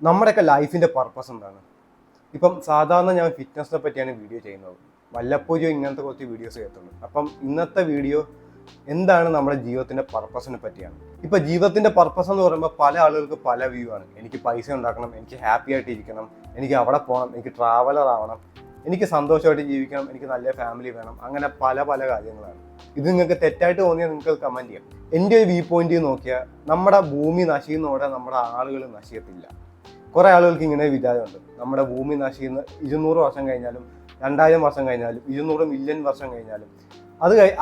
നമ്മുടെയൊക്കെ ലൈഫിൻ്റെ പർപ്പസ് എന്താണ്? ഇപ്പം സാധാരണ ഞാൻ ഫിറ്റ്നസിനെ പറ്റിയാണ് വീഡിയോ ചെയ്യുന്നത്. വല്ലപ്പോഴും ഇങ്ങനത്തെ കുറച്ച് വീഡിയോസ് ചെയ്യത്തുള്ളൂ. അപ്പം ഇന്നത്തെ വീഡിയോ എന്താണ് നമ്മുടെ ജീവിതത്തിൻ്റെ പർപ്പസിനെ പറ്റിയാണ്. ഇപ്പം ജീവിതത്തിൻ്റെ പർപ്പസ് എന്ന് പറയുമ്പോൾ പല ആളുകൾക്ക് പല വ്യൂ ആണ്. എനിക്ക് പൈസ ഉണ്ടാക്കണം, എനിക്ക് ഹാപ്പി ആയിട്ട് ഇരിക്കണം, എനിക്ക് അവിടെ പോകണം, എനിക്ക് ട്രാവലർ ആവണം, എനിക്ക് സന്തോഷമായിട്ട് ജീവിക്കണം, എനിക്ക് നല്ല ഫാമിലി വേണം, അങ്ങനെ പല പല കാര്യങ്ങളാണ്. ഇത് നിങ്ങൾക്ക് തെറ്റായിട്ട് തോന്നിയാൽ നിങ്ങൾക്ക് കമൻറ്റ് ചെയ്യാം. എൻ്റെ ഒരു വ്യൂ പോയിന്റ് നോക്കിയാൽ നമ്മുടെ ഭൂമി നശിക്കുന്നതോടെ നമ്മുടെ ആളുകൾ നശിക്കത്തില്ല. കുറേ ആളുകൾക്ക് ഇങ്ങനെ വിചാരമുണ്ട്, നമ്മുടെ ഭൂമി നശിക്കുന്ന 200 വർഷം കഴിഞ്ഞാലും 2000 വർഷം കഴിഞ്ഞാലും 200 മില്യൺ വർഷം കഴിഞ്ഞാലും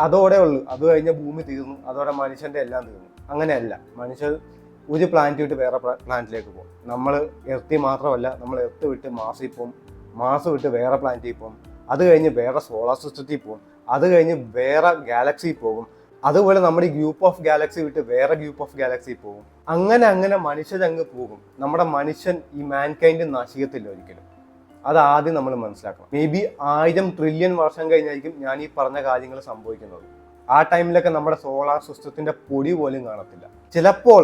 അതോടെ ഉള്ളൂ. അത് കഴിഞ്ഞ ഭൂമി തീർന്നു, അതോടെ മനുഷ്യൻ്റെ എല്ലാം തീർന്നു. അങ്ങനെയല്ല. മനുഷ്യർ ഒരു പ്ലാനറ്റ് വിട്ട് വേറെ പ്ലാനറ്റിലേക്ക് പോകും. നമ്മൾ എർത്തി മാത്രമല്ല, നമ്മൾ എർത്ത് വിട്ട് മാർസിൽ പോകും, മാർസ് വിട്ട് വേറെ പ്ലാനറ്റിൽ പോകും, അത് കഴിഞ്ഞ് വേറെ സോളാർ സിസ്റ്റത്തിൽ പോകും, അത് കഴിഞ്ഞ് വേറെ ഗാലക്സിയിൽ പോകും, അതുപോലെ നമ്മുടെ ഈ ഗ്രൂപ്പ് ഓഫ് ഗാലക്സി വിട്ട് വേറെ ഗ്രൂപ്പ് ഓഫ് ഗാലക്സിയിൽ പോകും. അങ്ങനെ മനുഷ്യരങ്ങ് പോകും. നമ്മുടെ മനുഷ്യൻ ഈ മാൻകൈൻഡ് നശിക്കത്തില്ല ഒരിക്കലും. അത് ആദ്യം നമ്മൾ മനസ്സിലാക്കണം. മേ ബി 1000 ട്രില്യൺ വർഷം കഴിഞ്ഞായിരിക്കും ഞാൻ ഈ പറഞ്ഞ കാര്യങ്ങൾ സംഭവിക്കുന്നത്. ആ ടൈമിലൊക്കെ നമ്മുടെ സോളാർ സിസ്റ്റത്തിന്റെ പൊടി പോലും കാണത്തില്ല. ചിലപ്പോൾ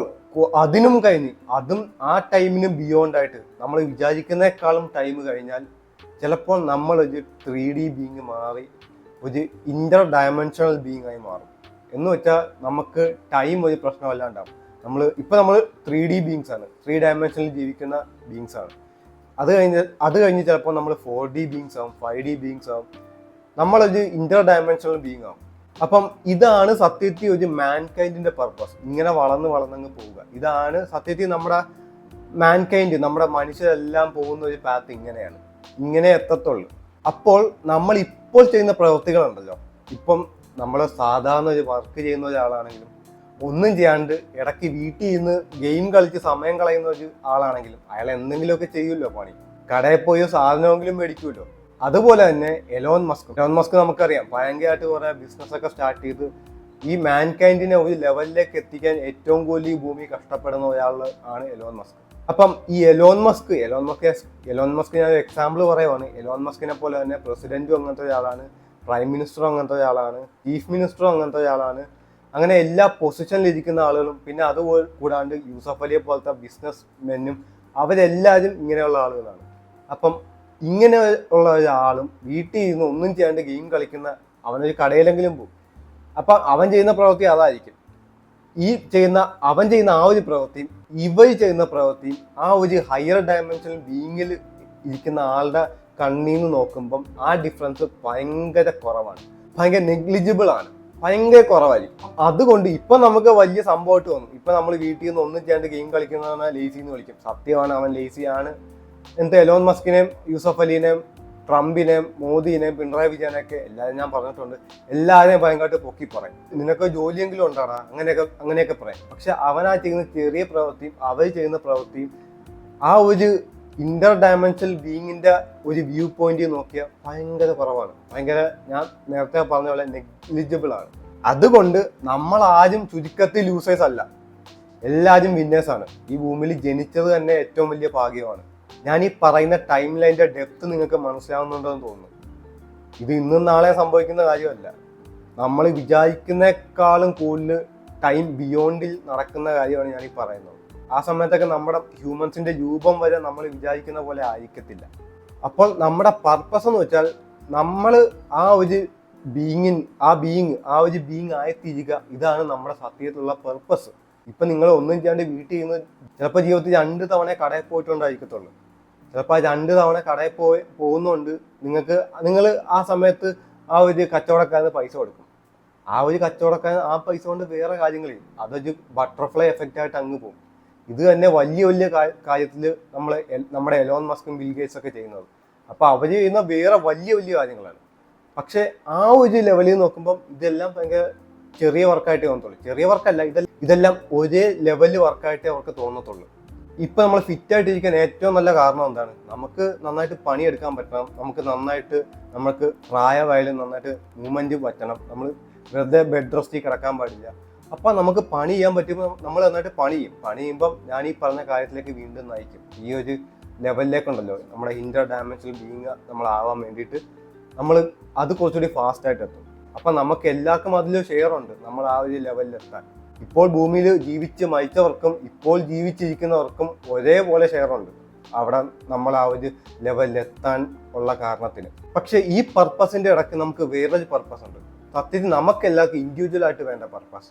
അതിനും കഴിഞ്ഞ് അതും ആ ടൈമിനും ബിയോണ്ട് ആയിട്ട് നമ്മൾ വിചാരിക്കുന്നേക്കാളും ടൈം കഴിഞ്ഞാൽ ചിലപ്പോൾ നമ്മൾ ഒരു 3D ബീങ് മാറി ഒരു ഇന്റർ ഡയമെൻഷണൽ ബീങ് ആയി മാറും. എന്ന് വെച്ചാൽ നമുക്ക് ടൈം ഒരു പ്രശ്നമല്ലാണ്ടാവും. നമ്മൾ 3D ബീങ്സ് ആണ്, 3 ഡയമെൻഷനിൽ ജീവിക്കുന്ന ബീങ്സ് ആണ്. അത് കഴിഞ്ഞ് ചിലപ്പോൾ നമ്മൾ 4D ബീങ്സ് ആവും, 5D ബീങ്സ് ആവും, നമ്മളൊരു ഇന്റർ ഡയമെൻഷണൽ ബീങ് ആവും. അപ്പം ഇതാണ് സത്യത്തിൽ ഒരു മാൻകൈൻഡിന്റെ പർപ്പസ്. ഇങ്ങനെ വളർന്നങ്ങ് പോവുക. ഇതാണ് സത്യത്തിൽ നമ്മുടെ മാൻകൈൻഡ്, നമ്മുടെ മനുഷ്യരെല്ലാം പോകുന്ന ഒരു പാത്ത് ഇങ്ങനെയാണ്. ഇങ്ങനെ എത്തത്തുള്ളൂ. അപ്പോൾ നമ്മൾ ഇപ്പോൾ ചെയ്യുന്ന പ്രവൃത്തികളുണ്ടല്ലോ, ഇപ്പം നമ്മൾ സാധാരണ ഒരു വർക്ക് ചെയ്യുന്ന ഒരാളാണെങ്കിലും ഒന്നും ചെയ്യാണ്ട് ഇടയ്ക്ക് വീട്ടിൽ ഇരുന്ന് ഗെയിം കളിച്ച് സമയം കളയുന്ന ഒരു ആളാണെങ്കിലും അയാൾ എന്തെങ്കിലുമൊക്കെ ചെയ്യുമല്ലോ പണി. കടയിൽ പോയി സാധനമെങ്കിലും മേടിക്കുമല്ലോ. അതുപോലെ തന്നെ എലോൺ മസ്ക് നമുക്കറിയാം, ഭയങ്കരമായിട്ട് കുറേ ബിസിനസ്സൊക്കെ സ്റ്റാർട്ട് ചെയ്ത് ഈ മാൻകൈൻഡിനെ ഒരു ലെവലിലേക്ക് എത്തിക്കാൻ ഏറ്റവും കൂടുതൽ ഈ ഭൂമി കഷ്ടപ്പെടുന്ന ഒരാൾ ആണ് എലോൺ മസ്ക്. അപ്പം ഈ എലോൺ മസ്ക് ഞാൻ ഒരു എക്സാമ്പിൾ പറയുവാണ്. എലോൺ മസ്കിനെ പോലെ തന്നെ പ്രസിഡന്റും അങ്ങനത്തെ ഒരാളാണ്, പ്രൈം മിനിസ്റ്ററും അങ്ങനത്തെ ഒരാളാണ്, ചീഫ് മിനിസ്റ്ററും അങ്ങനത്തെ ഒരാളാണ്. അങ്ങനെ എല്ലാ പൊസിഷനിലിരിക്കുന്ന ആളുകളും, പിന്നെ അത് കൂടാണ്ട് യൂസഫ് അലിയെ പോലത്തെ ബിസിനസ് മെന്നും അവരെല്ലാവരും ഇങ്ങനെയുള്ള ആളുകളാണ്. അപ്പം ഇങ്ങനെ ഉള്ള ഒരാളും വീട്ടിൽ ഇരുന്ന് ഒന്നും ചെയ്യാണ്ട് ഗെയിം കളിക്കുന്ന അവനൊരു കടയിലെങ്കിലും പോകും. അപ്പം അവൻ ചെയ്യുന്ന പ്രവൃത്തി അതായിരിക്കും. അവൻ ചെയ്യുന്ന ആ ഒരു പ്രവൃത്തിയും ഇവർ ചെയ്യുന്ന പ്രവൃത്തിയും ആ ഒരു ഹയർ ഡയമെൻഷനൽ ബീങ്ങിൽ ഇരിക്കുന്ന ആളുടെ കണ്ണിൽ നിന്ന് നോക്കുമ്പം ആ ഡിഫറൻസ് ഭയങ്കര കുറവാണ്, ഭയങ്കര നെഗ്ലിജിബിൾ ആണ്, ഭയങ്കര കുറവായിരിക്കും. അതുകൊണ്ട് ഇപ്പൊ നമുക്ക് വലിയ സംഭവമായിട്ട് തോന്നും. ഇപ്പൊ നമ്മൾ വീട്ടിൽ നിന്ന് ഒന്നും ചെയ്യാണ്ട് ഗെയിം കളിക്കുന്നതാണ് ലേസി എന്ന് വിളിക്കും. സത്യമാണ്, അവൻ ലേസിയാണ്. എന്നിട്ട് എലോൺ മസ്കിനെയും യൂസഫ് അലിനെയും ട്രംപിനെയും മോദിനെയും പിണറായി വിജയനെയൊക്കെ എല്ലാവരും ഞാൻ പറഞ്ഞിട്ടുണ്ട്, എല്ലാവരെയും ഭയങ്കരമായിട്ട് പൊക്കി പറയും. നിനക്ക് ജോലിയെങ്കിലും ഉണ്ടാടാ, അങ്ങനെയൊക്കെ പറയും. പക്ഷെ അവനാ ചെയ്യുന്ന ചെറിയ പ്രവൃത്തിയും അവർ ചെയ്യുന്ന പ്രവൃത്തിയും ആ ഒരു ഇന്റർ ഡയമെൻഷനൽ ബീങ്ങിന്റെ ഒരു വ്യൂ പോയിന്റ് നോക്കിയാൽ ഭയങ്കര കുറവാണ്. ഞാൻ നേരത്തെ പറഞ്ഞ പോലെ നെഗ്ലിജിബിൾ ആണ്. അതുകൊണ്ട് നമ്മൾ ആരും ചുരുക്കത്തിൽ ലൂസേഴ്സ് അല്ല, എല്ലാവരും വിന്നേഴ്സ് ആണ്. ഈ ഭൂമിയിൽ ജനിച്ചത് തന്നെ ഏറ്റവും വലിയ ഭാഗ്യമാണ്. ഞാൻ ഈ പറയുന്ന ടൈം ലൈനിന്റെ ഡെപ്ത് നിങ്ങൾക്ക് മനസ്സിലാവുന്നുണ്ടെന്ന് തോന്നുന്നു. ഇത് ഇന്നും നാളെ സംഭവിക്കുന്ന കാര്യമല്ല. നമ്മൾ വിചാരിക്കുന്നേക്കാളും കൂടുതൽ ടൈം ബിയോണ്ടിൽ നടക്കുന്ന കാര്യമാണ് ഞാൻ ഈ പറയുന്നത്. ആ സമയത്തൊക്കെ നമ്മുടെ ഹ്യൂമൻസിന്റെ രൂപം വരെ നമ്മൾ വിചാരിക്കുന്ന പോലെ ആയിരിക്കത്തില്ല. അപ്പോൾ നമ്മുടെ പർപ്പസ് എന്ന് വെച്ചാൽ നമ്മൾ ആ ഒരു ബീങ് ആയിത്തീരുക. ഇതാണ് നമ്മുടെ സത്യത്തിലുള്ള പർപ്പസ്. ഇപ്പൊ നിങ്ങൾ ഒന്നും ചെയ്യാണ്ട് വീട്ടിൽ നിന്ന് ചിലപ്പോൾ ജീവിതത്തിൽ 2 തവണ കടയിൽ പോയിട്ടുണ്ടായിരിക്കത്തുള്ളൂ. ചിലപ്പോൾ ആ 2 തവണ കടയിൽ പോകുന്നതുകൊണ്ട് നിങ്ങൾ ആ സമയത്ത് ആ ഒരു കച്ചവടക്കാരന് പൈസ കൊടുക്കും. ആ ഒരു കച്ചവടക്കാരൻ ആ പൈസ കൊണ്ട് വേറെ കാര്യങ്ങളിൽ അതൊരു ബട്ടർഫ്ലൈ എഫക്റ്റ് ആയിട്ട് അങ്ങ് പോകും. ഇത് തന്നെ വലിയ കാര്യത്തിൽ നമ്മുടെ എലോൺ മസ്കും ബിൽ ഗേറ്റ്സ് ഒക്കെ ചെയ്യുന്നത്. അപ്പൊ അവർ ചെയ്യുന്ന വേറെ വലിയ കാര്യങ്ങളാണ്. പക്ഷെ ആ ഒരു ലെവലിൽ നോക്കുമ്പം ഇതെല്ലാം ഭയങ്കര ചെറിയ വർക്കായിട്ടേ തോന്നത്തുള്ളൂ. ചെറിയ വർക്കല്ല, ഇതെല്ലാം ഒരേ ലെവല് വർക്കായിട്ടേ അവർക്ക് തോന്നത്തുള്ളൂ. ഇപ്പൊ നമ്മൾ ഫിറ്റ് ആയിട്ടിരിക്കാൻ ഏറ്റവും നല്ല കാരണം എന്താണ്? നമുക്ക് നന്നായിട്ട് പണിയെടുക്കാൻ പറ്റണം, നമുക്ക് പ്രായമായാലും നന്നായിട്ട് മൂവ്മെന്റ് പറ്റണം, നമ്മൾ വെറുതെ ബെഡ് റെസ്റ്റിൽ കിടക്കാൻ പാടില്ല. അപ്പൊ നമുക്ക് പണി ചെയ്യാൻ പറ്റുമ്പോൾ നമ്മൾ നന്നായിട്ട് പണി ചെയ്യുമ്പം ഞാൻ ഈ പറഞ്ഞ കാര്യത്തിലേക്ക് വീണ്ടും നയിക്കും. ഈ ഒരു ലെവലിലേക്കുണ്ടല്ലോ, നമ്മുടെ ഇന്റർ ഡയമെൻഷനൽ ബീങ് നമ്മളാവാൻ വേണ്ടിയിട്ട് നമ്മൾ അത് കുറച്ചുകൂടി ഫാസ്റ്റ് ആയിട്ട് എത്തും. അപ്പൊ നമുക്ക് എല്ലാവർക്കും അതിൽ ഷെയർ ഉണ്ട് നമ്മൾ ആ ഒരു ലെവലിലെത്താൻ. ഇപ്പോൾ ഭൂമിയിൽ ജീവിച്ച് മരിച്ചവർക്കും ഇപ്പോൾ ജീവിച്ചിരിക്കുന്നവർക്കും ഒരേപോലെ ഷെയർ ഉണ്ട്. അവിടെ നമ്മൾ ആ ഒരു ലെവലിലെത്താൻ ഉള്ള കാരണത്തിന്. പക്ഷെ ഈ പർപ്പസിന്റെ ഇടയ്ക്ക് നമുക്ക് വേറൊരു പർപ്പസ് ഉണ്ട്. സത്യത്തിൽ നമുക്ക് എല്ലാവർക്കും ഇൻഡിവിജ്വൽ ആയിട്ട് വേണ്ട പർപ്പസ്.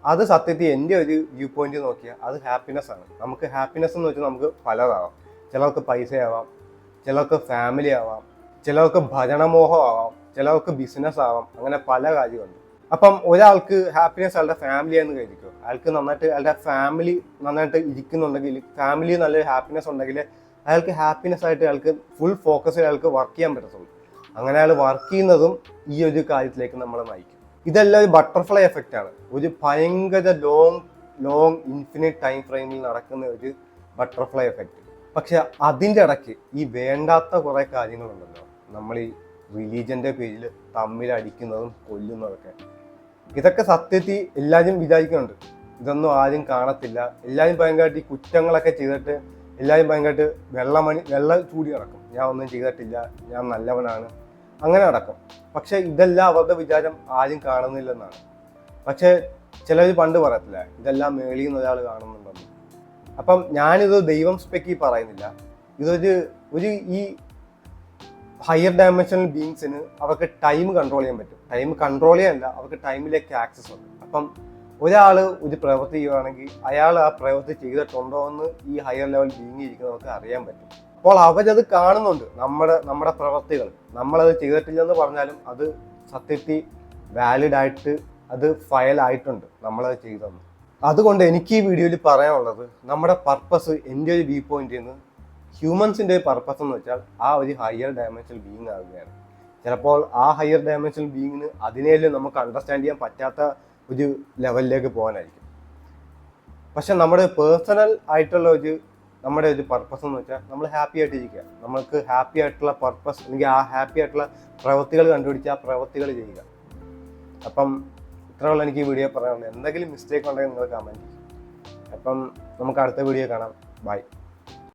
അത് സത്യത്തിൽ എൻ്റെ ഒരു വ്യൂ പോയിന്റ് നോക്കിയാൽ അത് ഹാപ്പിനെസ് ആണ്. നമുക്ക് ഹാപ്പിനെസ് എന്ന് വെച്ചാൽ നമുക്ക് പലതാവാം. ചിലർക്ക് പൈസയാവാം, ചിലർക്ക് ഫാമിലി ആവാം, ചിലർക്ക് ഭജനമോഹം ആവാം, ചിലർക്ക് ബിസിനസ് ആവാം. അങ്ങനെ പല കാര്യമുണ്ട്. അപ്പം ഒരാൾക്ക് ഹാപ്പിനെസ് അയാളുടെ ഫാമിലി എന്ന് കരുതിക്കോ. അയാൾക്ക് നന്നായിട്ട് അയാളുടെ ഫാമിലി നന്നായിട്ട് ഇരിക്കുന്നുണ്ടെങ്കിൽ, ഫാമിലി നല്ലൊരു ഹാപ്പിനെസ് ഉണ്ടെങ്കിൽ അയാൾക്ക് ഹാപ്പിനെസ് ആയിട്ട് അയാൾക്ക് ഫുൾ ഫോക്കസ് അയാൾക്ക് വർക്ക് ചെയ്യാൻ പറ്റത്തുള്ളൂ. അങ്ങനെ അയാൾ വർക്ക് ചെയ്യുന്നതും ഈ ഒരു കാര്യത്തിലേക്ക് നമ്മളെ നയിക്കും. ഇതെല്ലാം ഒരു ബട്ടർഫ്ലൈ എഫക്റ്റ് ആണ്. ഒരു ഭയങ്കര ലോങ് ഇൻഫിനിറ്റ് ടൈം ഫ്രെയിമിൽ നടക്കുന്ന ഒരു ബട്ടർഫ്ലൈ എഫക്റ്റ്. പക്ഷെ അതിൻ്റെ ഇടയ്ക്ക് ഈ വേണ്ടാത്ത കുറേ കാര്യങ്ങളുണ്ടല്ലോ, നമ്മൾ ഈ റിലീജിയൻ്റെ പേരിൽ തമ്മിലടിക്കുന്നതും കൊല്ലുന്നതൊക്കെ. ഇതൊക്കെ സത്യത്തിൽ എല്ലാവരും വിചാരിക്കുന്നുണ്ട്, ഇതൊന്നും ആരും കാണത്തില്ല. എല്ലാവരും ഭയങ്കരമായിട്ട് ഈ കുറ്റങ്ങളൊക്കെ ചെയ്തിട്ട് എല്ലാവരും ഭയങ്കരമായിട്ട് വെള്ളം ചൂടി നടക്കും. ഞാൻ ഒന്നും ചെയ്തിട്ടില്ല, ഞാൻ നല്ലവനാണ്, അങ്ങനെ നടക്കും. പക്ഷെ ഇതെല്ലാം അവരുടെ വിചാരം ആരും കാണുന്നില്ലെന്നാണ്. പക്ഷെ ചിലർ പണ്ട് പറയത്തില്ല, ഇതെല്ലാം മേളിൽ നിന്ന് ഒരാൾ കാണുന്നുണ്ടെന്ന്. അപ്പം ഞാനിത് ദൈവം സ്പെക്കി പറയുന്നില്ല. ഇതൊരു ഈ ഹയർ ഡയമെൻഷണൽ ബീങ്സിന് അവർക്ക് ടൈം കൺട്രോൾ ചെയ്യാൻ പറ്റും. ടൈം കൺട്രോൾ ചെയ്യാനല്ല, അവർക്ക് ടൈമിലേക്ക് ആക്സസ് ഉണ്ട്. അപ്പം ഒരാൾ ഒരു പ്രവൃത്തി ചെയ്യുകയാണെങ്കിൽ അയാൾ ആ പ്രവൃത്തി ചെയ്തിട്ടുണ്ടോ എന്ന് ഈ ഹയർ ലെവൽ ബീങ് ഇരിക്കുന്നവർക്ക് അറിയാൻ പറ്റും. അപ്പോൾ അവരത് കാണുന്നുണ്ട്, നമ്മുടെ പ്രവൃത്തികൾ. നമ്മളത് ചെയ്തിട്ടില്ലെന്ന് പറഞ്ഞാലും അത് സത്യത്തിൽ വാലിഡ് ആയിട്ട് അത് ഫയൽ ആയിട്ടുണ്ട് നമ്മളത് ചെയ്തെന്ന്. അതുകൊണ്ട് എനിക്ക് ഈ വീഡിയോയിൽ പറയാനുള്ളത്, നമ്മുടെ പർപ്പസ് എൻ്റെ ഒരു വ്യൂ പോയിന്റിൽ നിന്ന് ഹ്യൂമൻസിൻ്റെ പർപ്പസ് എന്ന് വെച്ചാൽ ആ ഒരു ഹയർ ഡയമെൻഷണൽ ബീങ് ആകുകയാണ്. ചിലപ്പോൾ ആ ഹയർ ഡയമെൻഷണൽ ബീങ്ങിന് അതിനെല്ലാം നമുക്ക് അണ്ടർസ്റ്റാൻഡ് ചെയ്യാൻ പറ്റാത്ത ഒരു ലെവലിലേക്ക് പോകാനായിരിക്കും. പക്ഷെ നമ്മുടെ പേഴ്സണൽ ആയിട്ടുള്ള നമ്മുടെ ഒരു പർപ്പസ് എന്ന് വെച്ചാൽ നമ്മൾ ഹാപ്പി ആയിട്ടിരിക്കുക. നമ്മൾക്ക് ഹാപ്പി ആയിട്ടുള്ള പർപ്പസ് അല്ലെങ്കിൽ ആ ഹാപ്പി ആയിട്ടുള്ള പ്രവൃത്തികൾ കണ്ടുപിടിച്ച് ആ പ്രവൃത്തികൾ ചെയ്യുക. അപ്പം ഇത്രയുള്ള എനിക്ക് ഈ വീഡിയോ പറയാനുള്ളത്. എന്തെങ്കിലും മിസ്റ്റേക്ക് ഉണ്ടെങ്കിൽ നിങ്ങൾ കമൻറ്റ് ചെയ്യും. അപ്പം നമുക്ക് അടുത്ത വീഡിയോ കാണാം. ബൈ.